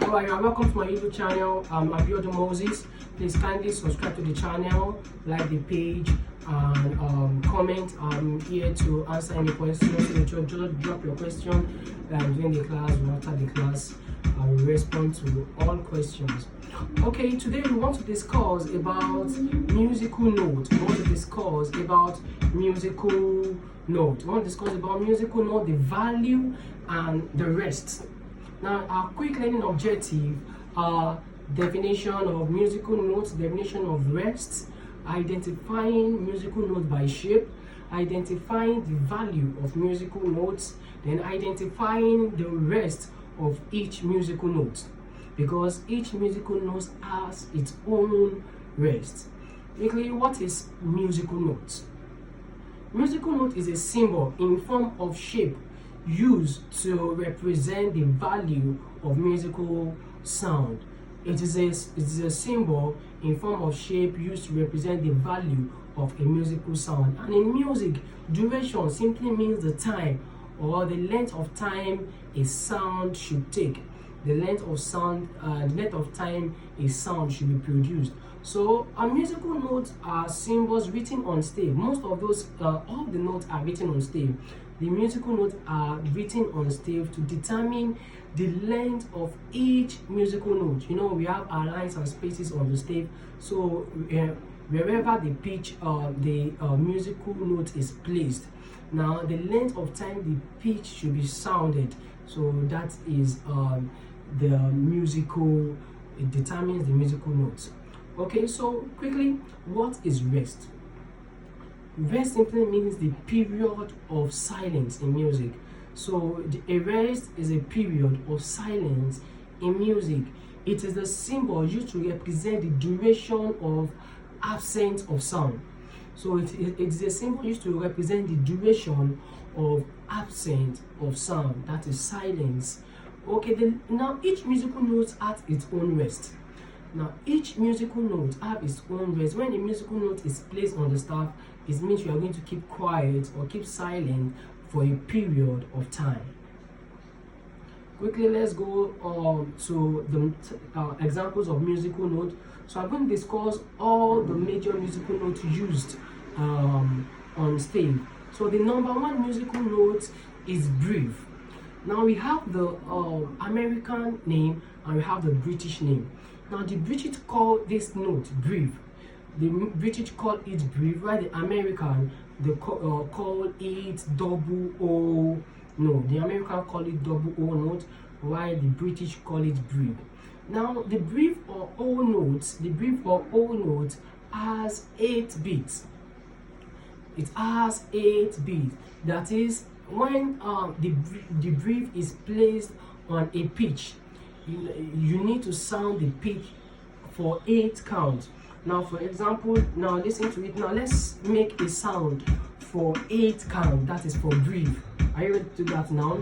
Alright, welcome to my YouTube channel. I'm Moses. Please kindly subscribe to the channel, like the page, and comment. I'm here to answer any questions. So just drop your question during the class or after the class. I will respond to all questions. Okay, today we want to discuss about musical note. We want to discuss about musical note. We want to discuss about musical note, the value and the rest. Now, our quick learning objective are definition of musical notes, definition of rest, identifying musical notes by shape, identifying the value of musical notes, then identifying the rest of each musical note, because each musical note has its own rest. Basically, what is musical note? Musical note is a symbol in form of shape used to represent the value of musical sound. It is a symbol in form of shape used to represent the value of a musical sound. And in music, duration simply means the time or the length of time a sound should take. The length of time a sound should be produced. So our musical notes are symbols written on stave. Most of those, all the notes are written on stave. The musical notes are written on stave to determine the length of each musical note. You know, we have our lines and spaces on the stave. So wherever the pitch, the musical note is placed, now the length of time the pitch should be sounded. So that is the musical. It determines the musical notes. Okay, so quickly, what is rest? Rest simply means the period of silence in music. So a rest is a period of silence in music. It is the symbol used to represent the duration of absence of sound. So it is a symbol used to represent the duration of absence of sound, that is silence. Okay, now each musical note has its own rest. Now each musical note has its own rest. When a musical note is placed on the staff, it means you are going to keep quiet or keep silent for a period of time. Quickly, let's go to the examples of musical notes. So I'm going to discuss all the major musical notes used on stage. So the number one musical note is brief. Now we have the American name and we have the British name. Now the British call this note brief. The British call it brief, while the American they call it double O note. The American call it double O note, while the British call it brief. Now the brief or O note has 8 beats. It has 8 beats. That is, when the brief is placed on a pitch, you need to sound the pitch for 8 counts. Now, for example, now listen to it. Now let's make a sound for 8 counts. That is for brief. Are you ready to do that now?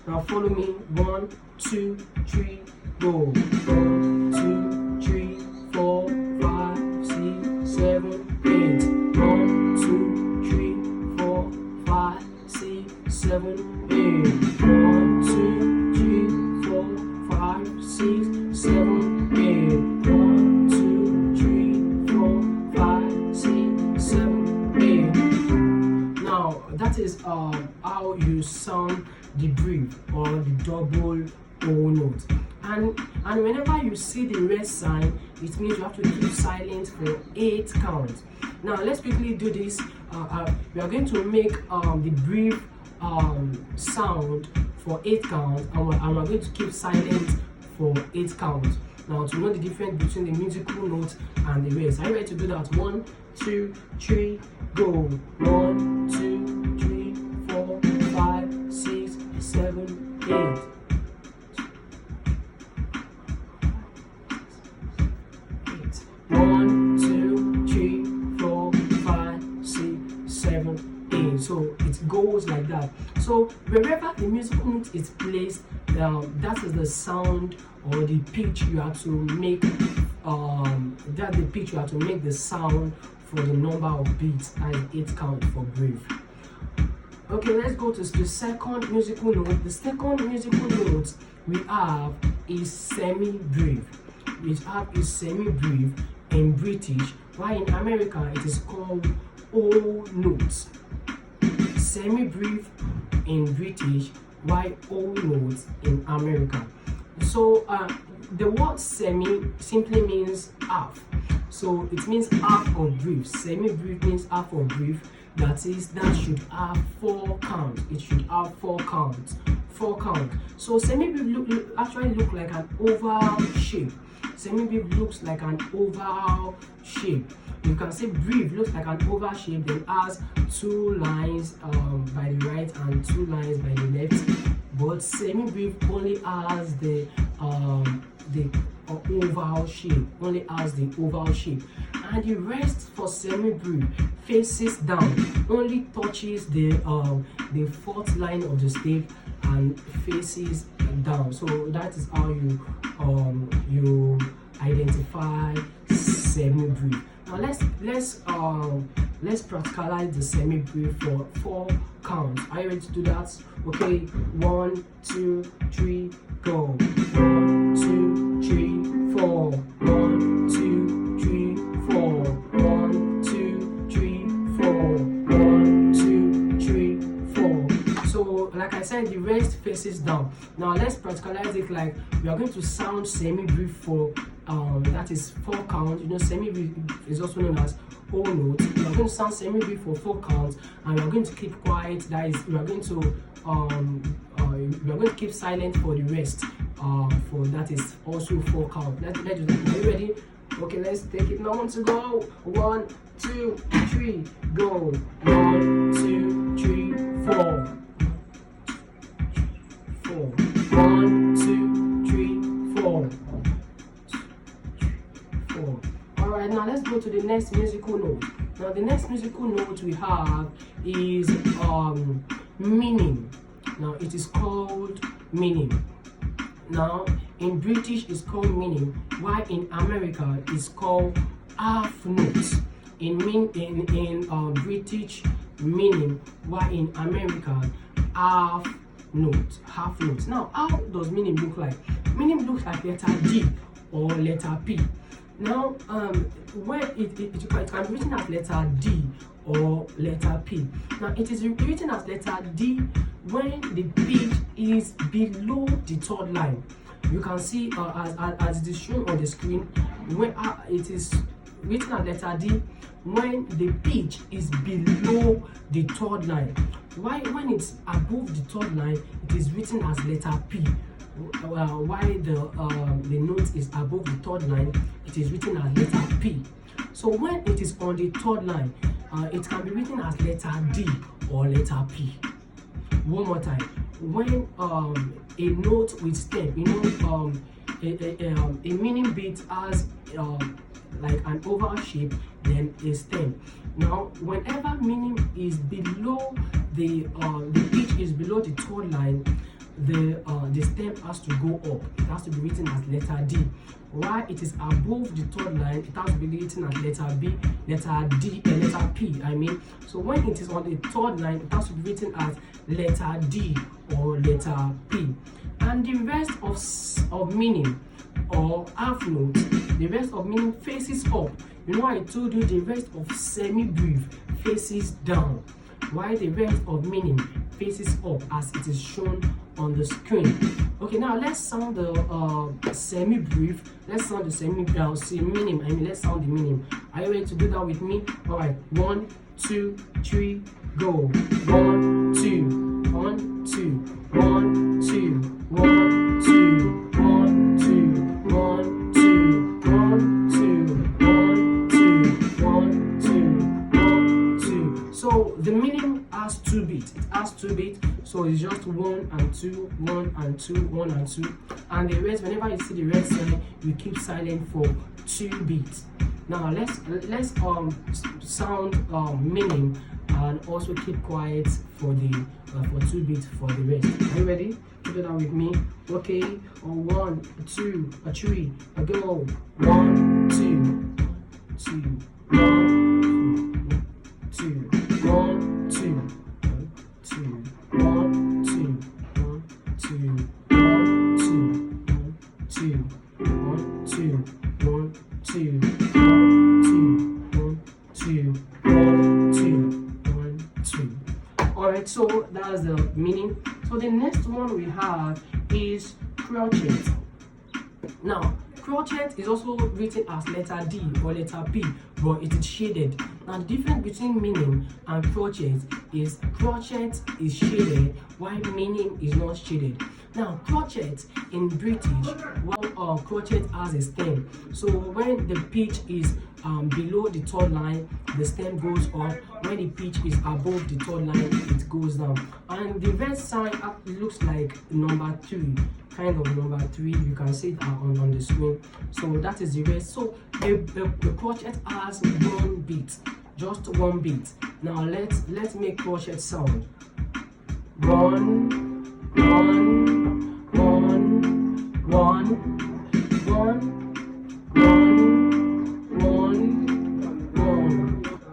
Now follow me. 1, 2, 3, go. 1, 2, 3, 4, 5, 6, 7, 8. 1, 2, 3, 4, 5, 6, 7, 8. 1, 2, 3, 4, 5, 6, 7, 8. 1, 2, 3, 4, 5, 6, 7, 8. Now that is how you sound the brief or the double O note. And whenever you see the rest sign, it means you have to keep silent for 8 counts. Now let's quickly do this. We are going to make the brief sound for 8 counts, and we're going to keep silent for 8 counts. Now, to know the difference between the musical note and the rest, are you ready to do that? 1, 2, 3, go. 1, 2, 3, 4, 5, 6, 7, 8. 1, 2, 3, 4, 5, 6, 7, 8. So it goes like that. So wherever the musical note is placed, that is the sound or the pitch you have to make. That's the pitch you have to make the sound for the number of beats and 8 count for brief. Okay, let's go to the second musical note. The second musical note we have is semi-brief. We have is semi-brief in British, while in America it is called O notes. Semi-brief in British, while O notes in America. So the word semi simply means half. So it means half of brief. Semi-brief means half of brief. That is, that should have 4 counts. It should have 4 counts. 4 counts. So semi-brief actually look like an oval shape. Semi-brief looks like an oval shape. You can say brief looks like an oval shape, then has 2 lines by the right and 2 lines by the left. But semi-brief only has the oval shape, only has the oval shape, and the rest for semi-brief faces down, only touches the 4th line of the stave and faces down. So that is how you identify semi-brief. Now let's practicalize the semi-brief for 4 counts. Are you ready to do that? Okay, 1, 2, 3, go. 1, 2, 3, 4. 1, 2, 3, 4. 1, 2, 3, 4. 1, 2, 3, 4. So like I said, the rest faces down. Now let's practicalize it. Like we are going to sound semi-brief for that is 4 counts. You know, semi-brief is also known as O notes. We are going to sound semi-brief for 4 counts, and we are going to keep quiet. That is, we are going to keep silent for the rest. For that is also 4 counts. Let's do that. Are you ready? Okay, let's take it now. To go. 1, 2, 3, go. 1, 2, 3, 4. 1, 2, 3, 4. Alright, now let's go to the next musical note. Now the next musical note we have is meaning. Now it is called meaning. Now in British it's called meaning, while in America it's called half notes. In British meaning, while in America half notes. Now how does meaning look like? Meaning looks like letter D or letter P. Now where it can be written as letter D or letter P. Now it is written as letter D when the pitch is below the 3rd line. You can see as it is shown on the screen, when it is written as letter D when the pitch is below the 3rd line. When it's above the 3rd line, it is written as letter P. While the note is above the 3rd line, it is written as letter P. So when it is on the 3rd line, it can be written as letter D or letter P. One more time. When a note with stem, you know, a meaning bit has like an oval shape, then a stem. Now whenever meaning is below the pitch is below the 3rd line, the stem has to go up. It has to be written as letter D. While it is above the 3rd line, it has to be written as letter B, letter D, and letter P. I mean, so when it is on the 3rd line, it has to be written as letter D or letter P. And the rest of meaning or half notes, the rest of meaning faces up. You know, I told you the rest of semi-brief faces down, while the rest of meaning faces up as it is shown on the screen. Okay, now let's sound the semi-brief. Let's sound the meaning. I mean, let's sound the meaning. Are you ready to do that with me? All right, 1, 2, 3, go. 1, 2, 1, 2, 1, 2, 1, 2, 1, 2, 1, 2, 1, 2, 1, 2, 1, 2, 1, 2. So the meaning has 2 beats. It has 2 beats. So it's just 1 and 2, 1 and 2, 1 and 2. And the rest, whenever you see the red sign, you keep silent for 2 beats. Now let's sound meaning and also keep quiet for the for 2 beats for the rest. Are you ready? Do that with me. Okay. On 1, 2, 3, go. 1, 2, 2, 1, 2, 1, 2, 2. 2, 1, 2, 1, 2, 1, 2, 1, 2, 1, 2, 1, 2, 1, 2. Alright, so that's the meaning. So the next one we have is crochet. Now, crochet is also written as letter D or letter P, but it is shaded. Now, the difference between meaning and crochet is shaded while meaning is not shaded. Now, crochet in British, while crochet has a stem. So when the pitch is below the third line, the stem goes up. When the pitch is above the third line, it goes down. And the red sign looks like number 3, kind of number 3. You can see it on the screen. So that is the rest. So the crochet has one beat, just one beat. Now let's make crochet sound. 1, 1, 1, 1, 1.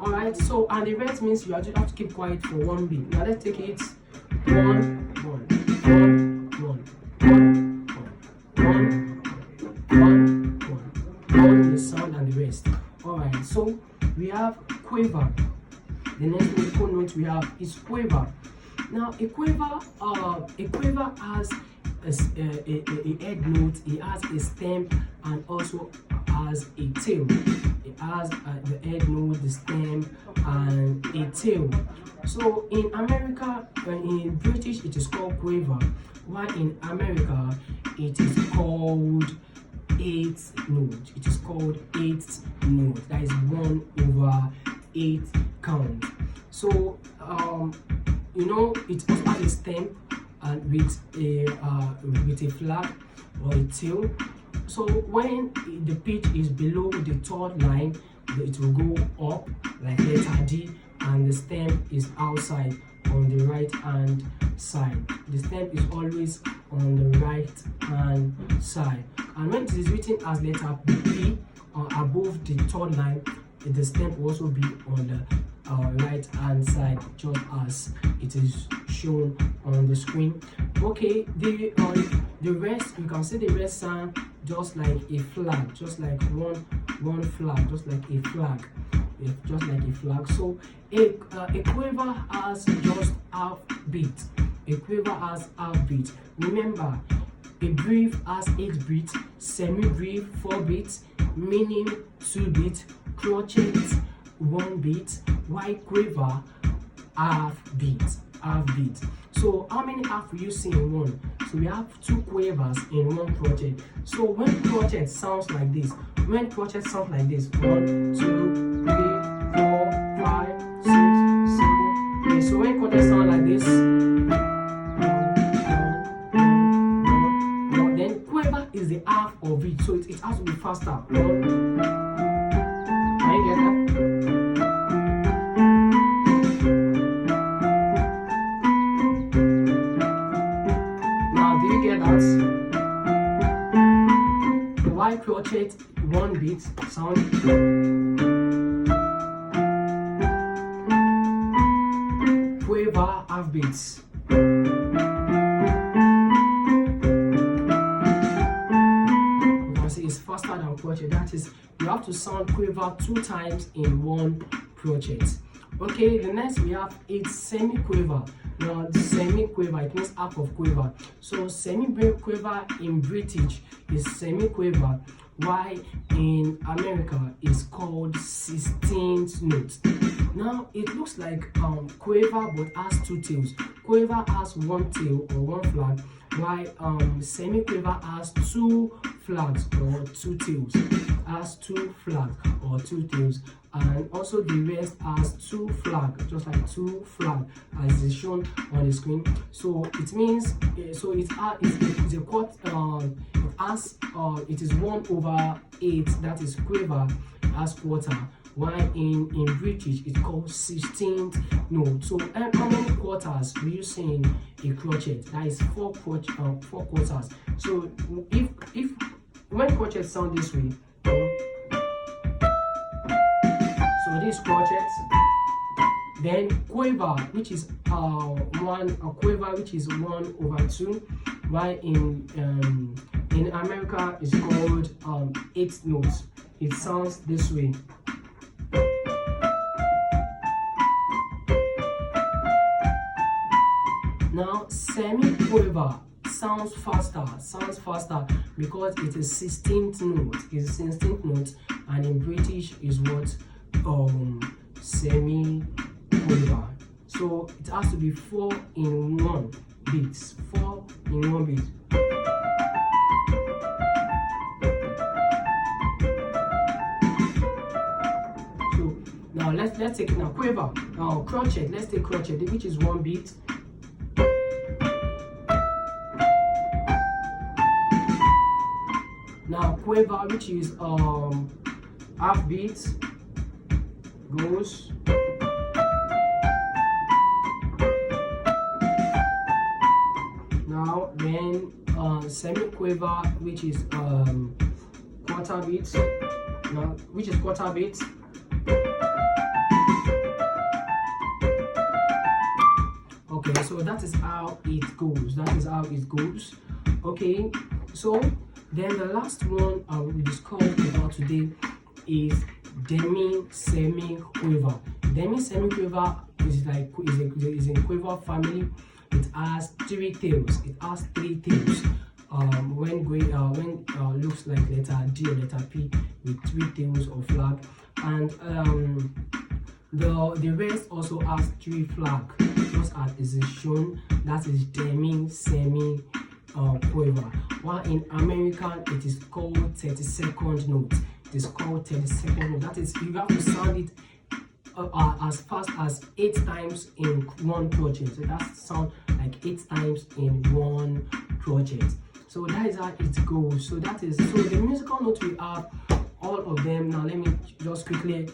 Alright, so and the rest means you have to keep quiet for one beat. Now let's take it 1, 1, 1, 1, 1, the sound and the rest. Alright, so we have quiver. The next musical note we have is quiver. Now a quiver has a head note, it has a stem, and also has a tail. It has the head note, the stem, and a tail. So in America, in British, it is called quiver, while in America, it is called 8th note. It is called 8th note. That is 1/8 count. So you know, it also has a stem and with a flag or a tail. So when the pitch is below the third line, it will go up like letter D, and the stem is outside on the right hand side. The stem is always on the right hand side, and when it is written as letter P above the third line, the stem will also be on the right hand side, just as it is shown on the screen. Okay, the rest, you can see the rest sound just like a flag, just like one flag, just like a flag, just like a flag. So a quiver has just half beat. A quiver has half beat. Remember, a brief has 8 beats, semi-brief 4 beats, meaning 2 beats, crochet 1 beat, while quiver half beat. So how many half will you see in one? So we have 2 quavers in one crochet. So when crochet sounds like this, 1, 2, 3, 4, 5, 6, 7, 8. So when crochet sound like this, then quiver is the half of it, so it has to be faster. Can you get that? While crochet 1 beat sound, quiver half beats. You can see it's faster than crochet. That is, you have to sound quiver 2 times in one crochet. Okay, the next we have a semi-quiver. Now the semi-quiver, it means half of quiver. So semi-quiver in British is semi-quiver, while in America is called 16th note. Now it looks like quiver but has 2 tails. Quiver has 1 tail or 1 flag, while semi-quiver has 2 flags or 2 tails. Has 2 flags or 2 tails, and also the rest has 2 flags, just like 2 flags as is shown on the screen. So it means so it's a quarter. It is 1/8. That is quiver as quarter. While in British it's called 16th note. So how many quarters will you say in a crochet? That is 4 quarters. So if when crochet sound this way, so this crochet, then quiver, which is quiver which is 1/2, while in America it's called 8 notes. It sounds this way. Now semi-quiver sounds faster because it is 16th note. It's 16th note, and in British is what semi-quiver. So it has to be 4 in 1 beats. 4 in 1 beat. So now let's take it now. Quiver. Now crochet. Let's take crochet, which is 1 beat. Now quiver, which is half beat, goes. Now then semi quiver, which is quarter beat. Now which is quarter beat. Okay, so that is how it goes. That is how it goes. Okay, so then the last one I will discuss about today is demi-semi-quiver. Demi-semi-quiver is in quiver family. It has 3 tails. It has 3 tails. When looks like letter D or letter P with 3 tails or flag, and the rest also has 3 flags, just as is shown. That is demi-semi quiver. While in American it is called 32nd note. It is called 32nd note. That is, you have to sound it as fast as 8 times in one project. So that sound like 8 times in one project. So that is how it goes. So that is, so the musical notes we have, all of them. Now let me just quickly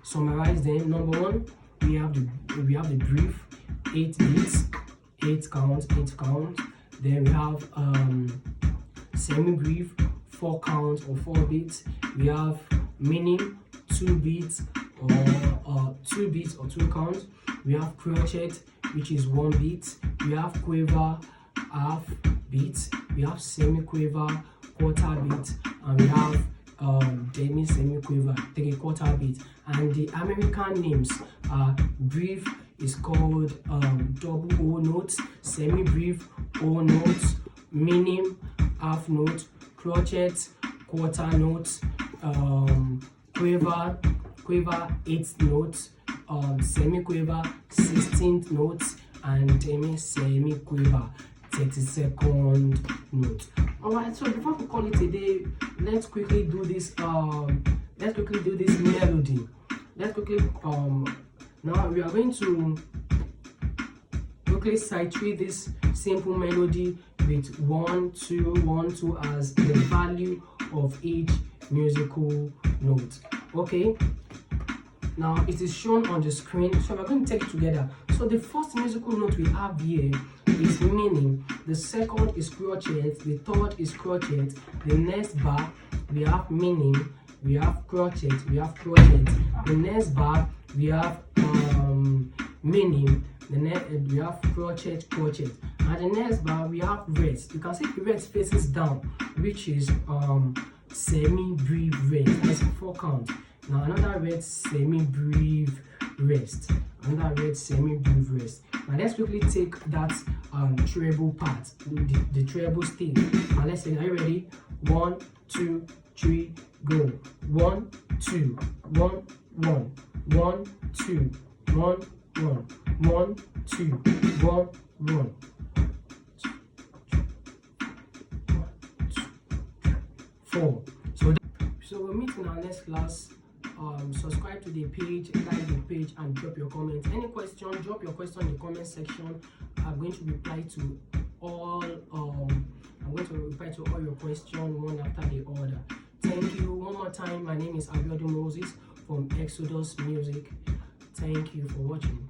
summarize them. Number 1, we have the brief, 8 beats, 8 counts. Then we have semi-brief, 4 counts or 4 beats. We have meaning, 2 beats or 2 beats or 2 counts. We have crochet, which is 1 beat. We have quiver, half beat. We have semi-quiver, quarter beat, and we have demi-semi-quiver, 3/4 beat. And the American names are brief is called double O notes, semi-brief O notes, meaning half note, crochet quarter notes, quiver 8th notes, semi-quiver 16th notes, and demi-semi-quiver 32nd note. Alright, so before we call it a day, let's quickly do this melody. Let's quickly now we are going to quickly citate this simple melody with 1 2 1 2 as the value of each musical note. Okay, now it is shown on the screen, so we're going to take it together. So the first musical note we have here is meaning, the second is crochet, the third is crochet, the next bar we have meaning, we have crochet, the next bar we have meaning, we have crochet, and the next bar we have rest. You can see the rest faces down, which is semi-brief rest. That's 4 count. Now another red semi-brief rest. Now let's quickly take that treble part, the treble stage. Now let's say, are you ready? 1 2 3 go. 1 2 1 1 1 2 1 1 1 2 1 1 4. So we'll meet in our next class. Subscribe to the page, like the page, and drop your comments. Any question, drop your question in the comment section. I'm going to reply to all your questions one after the other. Thank you one more time. My name is Moses from Exodus Music. Thank you for watching.